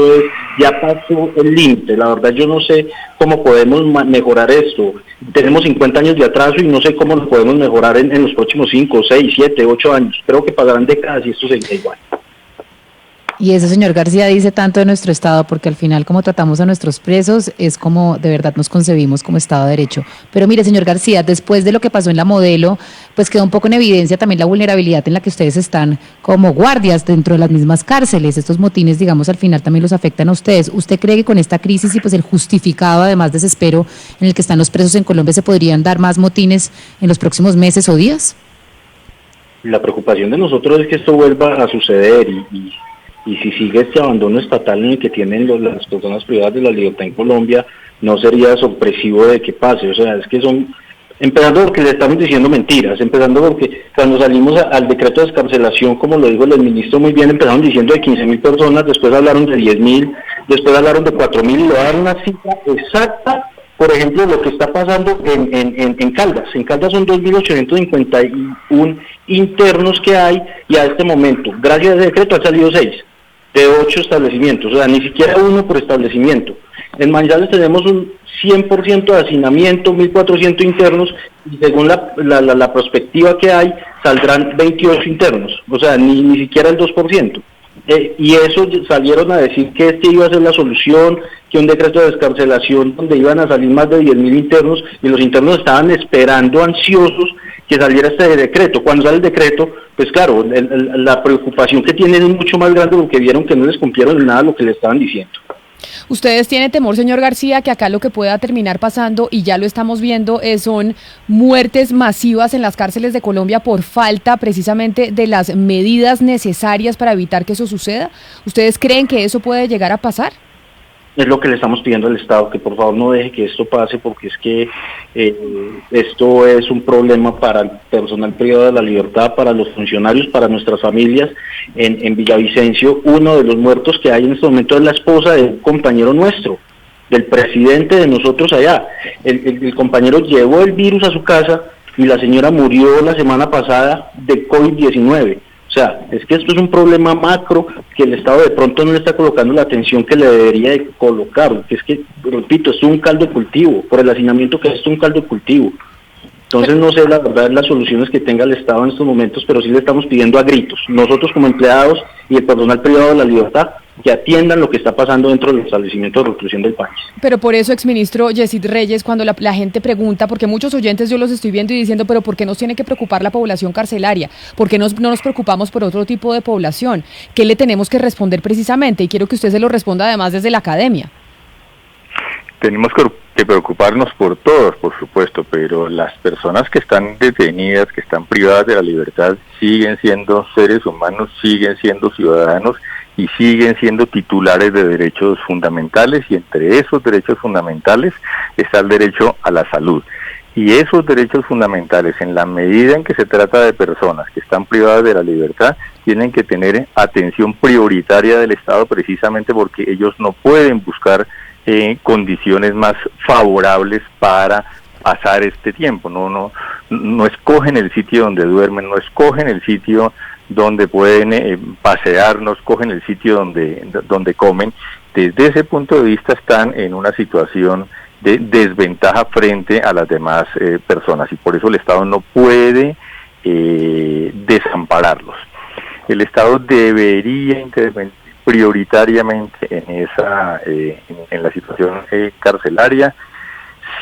ya pasó el límite. La verdad, yo no sé cómo podemos mejorar esto. Tenemos 50 años de atraso y no sé cómo lo podemos mejorar en los próximos 5, 6, 7, 8 años. Creo que pasarán décadas y esto seguirá igual. Y eso, señor García, dice tanto de nuestro Estado, porque al final como tratamos a nuestros presos es como de verdad nos concebimos como Estado de Derecho. Pero mire, señor García, después de lo que pasó en la Modelo, pues quedó un poco en evidencia también la vulnerabilidad en la que ustedes están como guardias dentro de las mismas cárceles. Estos motines, digamos, al final también los afectan a ustedes. ¿Usted cree que con esta crisis y pues el justificado, además, desespero en el que están los presos en Colombia, se podrían dar más motines en los próximos meses o días? La preocupación de nosotros es que esto vuelva a suceder y y si sigue este abandono estatal en el que tienen las personas privadas de la libertad en Colombia, no sería sorpresivo de que pase. O sea, es que son, empezando porque le estamos diciendo mentiras, empezando porque cuando salimos al decreto de excarcelación, como lo dijo el ministro muy bien, empezaron diciendo de 15.000 personas, después hablaron de 10.000, después hablaron de 4.000, y le voy a dar una cifra exacta. Por ejemplo, lo que está pasando en Caldas. En Caldas son 2.851 internos que hay, y a este momento, gracias a ese decreto, han salido 6 de 8 establecimientos, o sea, ni siquiera uno por establecimiento. En Manizales tenemos un 100% de hacinamiento, 1.400 internos, y según la perspectiva que hay, saldrán 28 internos, o sea, ni siquiera el 2%. Y eso salieron a decir que este iba a ser la solución, que un decreto de descarcelación donde iban a salir más de 10.000 internos, y los internos estaban esperando ansiosos que saliera este decreto. Cuando sale el decreto, pues claro, la preocupación que tienen es mucho más grande porque vieron que no les cumplieron nada lo que le estaban diciendo. ¿Ustedes tienen temor, señor García, que acá lo que pueda terminar pasando, y ya lo estamos viendo, son muertes masivas en las cárceles de Colombia por falta precisamente de las medidas necesarias para evitar que eso suceda? ¿Ustedes creen que eso puede llegar a pasar? Es lo que le estamos pidiendo al Estado, que por favor no deje que esto pase, porque es que esto es un problema para el personal privado de la libertad, para los funcionarios, para nuestras familias. En Villavicencio, uno de los muertos que hay en este momento es la esposa de un compañero nuestro, del presidente de nosotros allá. El compañero llevó el virus a su casa y la señora murió la semana pasada de COVID-19. O sea, es que esto es un problema macro que el Estado de pronto no le está colocando la atención que le debería de colocar, que es que, repito, esto es un caldo de cultivo, por el hacinamiento que esto es un caldo de cultivo. Entonces no sé la verdad las soluciones que tenga el Estado en estos momentos, pero sí le estamos pidiendo a gritos, nosotros como empleados y el personal privado de la libertad, que atiendan lo que está pasando dentro del establecimiento de reclusión del país. Pero por eso, exministro Yesid Reyes, cuando la gente pregunta, porque muchos oyentes yo los estoy viendo y diciendo, pero ¿por qué nos tiene que preocupar la población carcelaria? ¿Por qué no nos preocupamos por otro tipo de población? ¿Qué le tenemos que responder precisamente? Y quiero que usted se lo responda además desde la academia. Tenemos que preocuparnos por todos, por supuesto, pero las personas que están detenidas, que están privadas de la libertad, siguen siendo seres humanos, siguen siendo ciudadanos y siguen siendo titulares de derechos fundamentales, y entre esos derechos fundamentales está el derecho a la salud. Y esos derechos fundamentales, en la medida en que se trata de personas que están privadas de la libertad, tienen que tener atención prioritaria del Estado, precisamente porque ellos no pueden buscar condiciones más favorables para pasar este tiempo. No escogen el sitio donde duermen, no escogen el sitio donde pueden pasear, no escogen el sitio donde comen. Desde ese punto de vista están en una situación de desventaja frente a las demás personas, y por eso el Estado no puede desampararlos. El Estado debería intervenir prioritariamente en la situación carcelaria.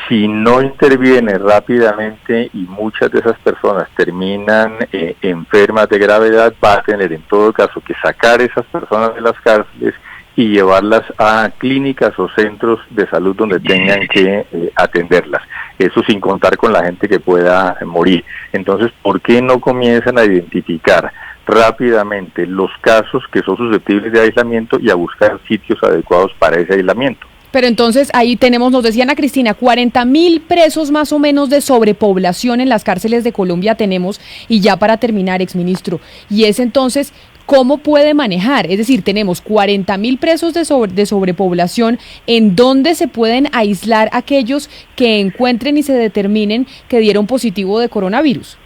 Si no interviene rápidamente y muchas de esas personas terminan enfermas de gravedad, va a tener en todo caso que sacar esas personas de las cárceles y llevarlas a clínicas o centros de salud donde tengan que atenderlas. Eso sin contar con la gente que pueda morir. Entonces, ¿por qué no comienzan a identificar rápidamente los casos que son susceptibles de aislamiento y a buscar sitios adecuados para ese aislamiento? Pero entonces ahí tenemos, nos decía Ana Cristina, 40.000 presos más o menos de sobrepoblación en las cárceles de Colombia tenemos. Y ya para terminar, exministro, y es entonces, ¿cómo puede manejar? Es decir, tenemos 40.000 presos de sobrepoblación, ¿en dónde se pueden aislar aquellos que encuentren y se determinen que dieron positivo de coronavirus?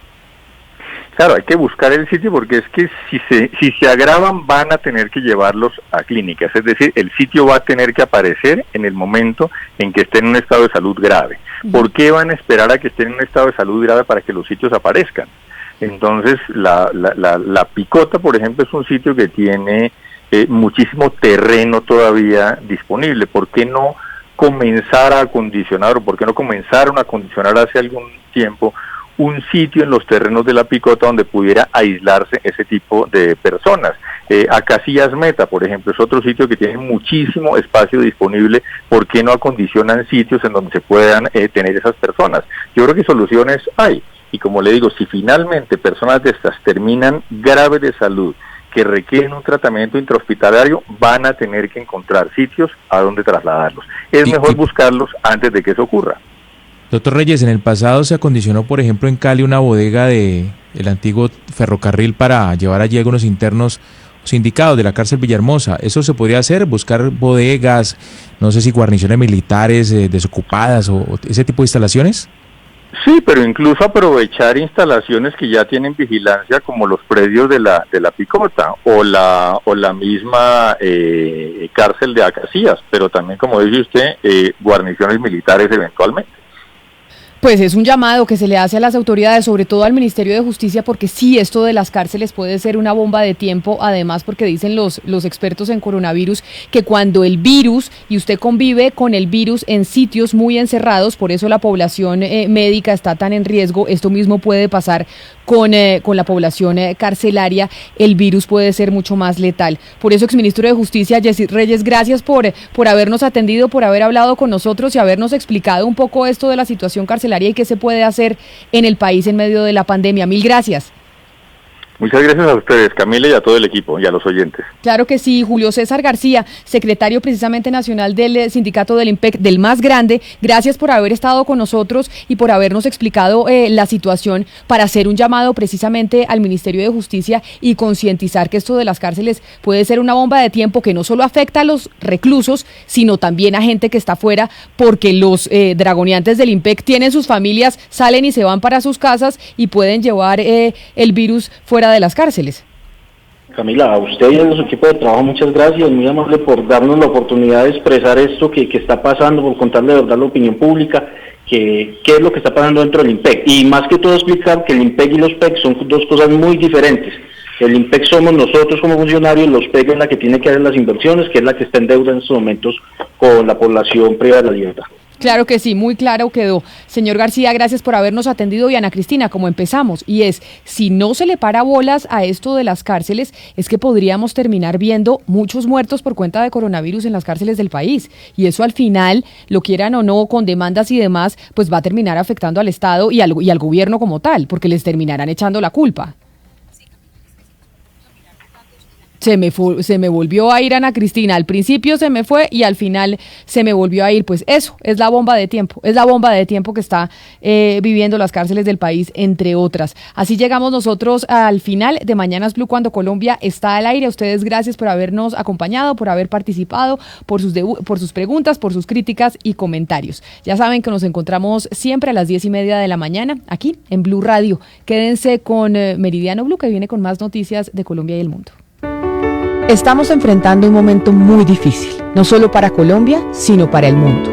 Claro, hay que buscar el sitio, porque es que si se agravan van a tener que llevarlos a clínicas, es decir, el sitio va a tener que aparecer en el momento en que estén en un estado de salud grave. ¿Por qué van a esperar a que estén en un estado de salud grave para que los sitios aparezcan? Entonces, la Picota, por ejemplo, es un sitio que tiene muchísimo terreno todavía disponible. ¿Por qué no comenzar a acondicionar, o por qué no comenzaron a acondicionar hace algún tiempo un sitio en los terrenos de la Picota donde pudiera aislarse ese tipo de personas? Acacias Meta, por ejemplo, es otro sitio que tiene muchísimo espacio disponible. ¿Por qué no acondicionan sitios en donde se puedan tener esas personas? Yo creo que soluciones hay, y como le digo, si finalmente personas de estas terminan graves de salud, que requieren un tratamiento intrahospitalario van a tener que encontrar sitios a donde trasladarlos. Es mejor buscarlos antes de que eso ocurra. Doctor Reyes, en el pasado se acondicionó, por ejemplo, en Cali una bodega del antiguo ferrocarril para llevar allí algunos internos sindicados de la cárcel Villahermosa. ¿Eso se podría hacer? ¿Buscar bodegas, no sé si guarniciones militares desocupadas o ese tipo de instalaciones? Sí, pero incluso aprovechar instalaciones que ya tienen vigilancia, como los predios de la Picota o la misma cárcel de Acacías, pero también, como dice usted, guarniciones militares eventualmente. Pues es un llamado que se le hace a las autoridades, sobre todo al Ministerio de Justicia, porque sí, esto de las cárceles puede ser una bomba de tiempo, además porque dicen los expertos en coronavirus que cuando el virus, y usted convive con el virus en sitios muy encerrados, por eso la población médica está tan en riesgo, esto mismo puede pasar con la población carcelaria, el virus puede ser mucho más letal. Por eso, exministro de Justicia, Yesid Reyes, gracias por habernos atendido, por haber hablado con nosotros y habernos explicado un poco esto de la situación carcelaria y qué se puede hacer en el país en medio de la pandemia. Mil gracias. Muchas gracias a ustedes, Camila, y a todo el equipo, y a los oyentes. Claro que sí. Julio César García, secretario precisamente nacional del sindicato del IMPEC, del más grande, gracias por haber estado con nosotros y por habernos explicado la situación, para hacer un llamado precisamente al Ministerio de Justicia y concientizar que esto de las cárceles puede ser una bomba de tiempo que no solo afecta a los reclusos, sino también a gente que está afuera, porque los dragoneantes del IMPEC tienen sus familias, salen y se van para sus casas y pueden llevar el virus fuera de las cárceles. Camila, a usted y a su equipo de trabajo, muchas gracias, muy amable por darnos la oportunidad de expresar esto que está pasando, por contarle de verdad a la opinión pública qué es lo que está pasando dentro del IMPEC, y más que todo explicar que el IMPEC y los PEC son dos cosas muy diferentes. El IMPEC somos nosotros como funcionarios, los PEC es la que tiene que hacer las inversiones, que es la que está en deuda en estos momentos con la población privada de la libertad. Claro que sí, muy claro quedó. Señor García, gracias por habernos atendido. Y Ana Cristina, como empezamos, y es, si no se le para bolas a esto de las cárceles, es que podríamos terminar viendo muchos muertos por cuenta de coronavirus en las cárceles del país. Y eso al final, lo quieran o no, con demandas y demás, pues va a terminar afectando al Estado y al gobierno como tal, porque les terminarán echando la culpa. Se me volvió a ir Ana Cristina, al principio se me fue y al final se me volvió a ir. Pues eso es la bomba de tiempo, que está viviendo las cárceles del país, entre otras. Así llegamos nosotros al final de Mañanas Blue, cuando Colombia está al aire. A ustedes gracias por habernos acompañado, por haber participado, por sus preguntas, por sus críticas y comentarios. Ya saben que nos encontramos siempre a las 10:30 de la mañana aquí en Blue Radio. Quédense con Meridiano Blue, que viene con más noticias de Colombia y el mundo. Estamos enfrentando un momento muy difícil, no solo para Colombia, sino para el mundo.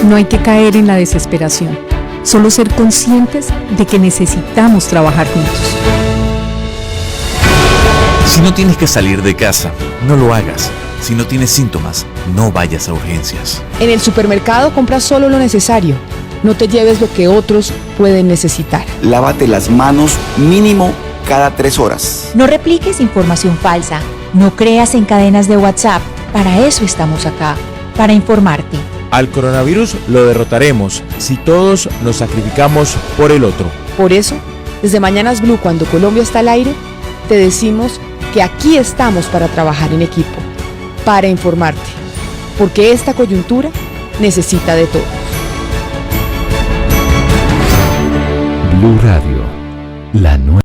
No hay que caer en la desesperación, solo ser conscientes de que necesitamos trabajar juntos. Si no tienes que salir de casa, no lo hagas. Si no tienes síntomas, no vayas a urgencias. En el supermercado compra solo lo necesario. No te lleves lo que otros pueden necesitar. Lávate las manos mínimo cada 3 horas. No repliques información falsa. No creas en cadenas de WhatsApp. Para eso estamos acá, para informarte. Al coronavirus lo derrotaremos si todos nos sacrificamos por el otro. Por eso, desde Mañanas Blue, cuando Colombia está al aire, te decimos que aquí estamos para trabajar en equipo, para informarte, porque esta coyuntura necesita de todos. Blue Radio, la nueva.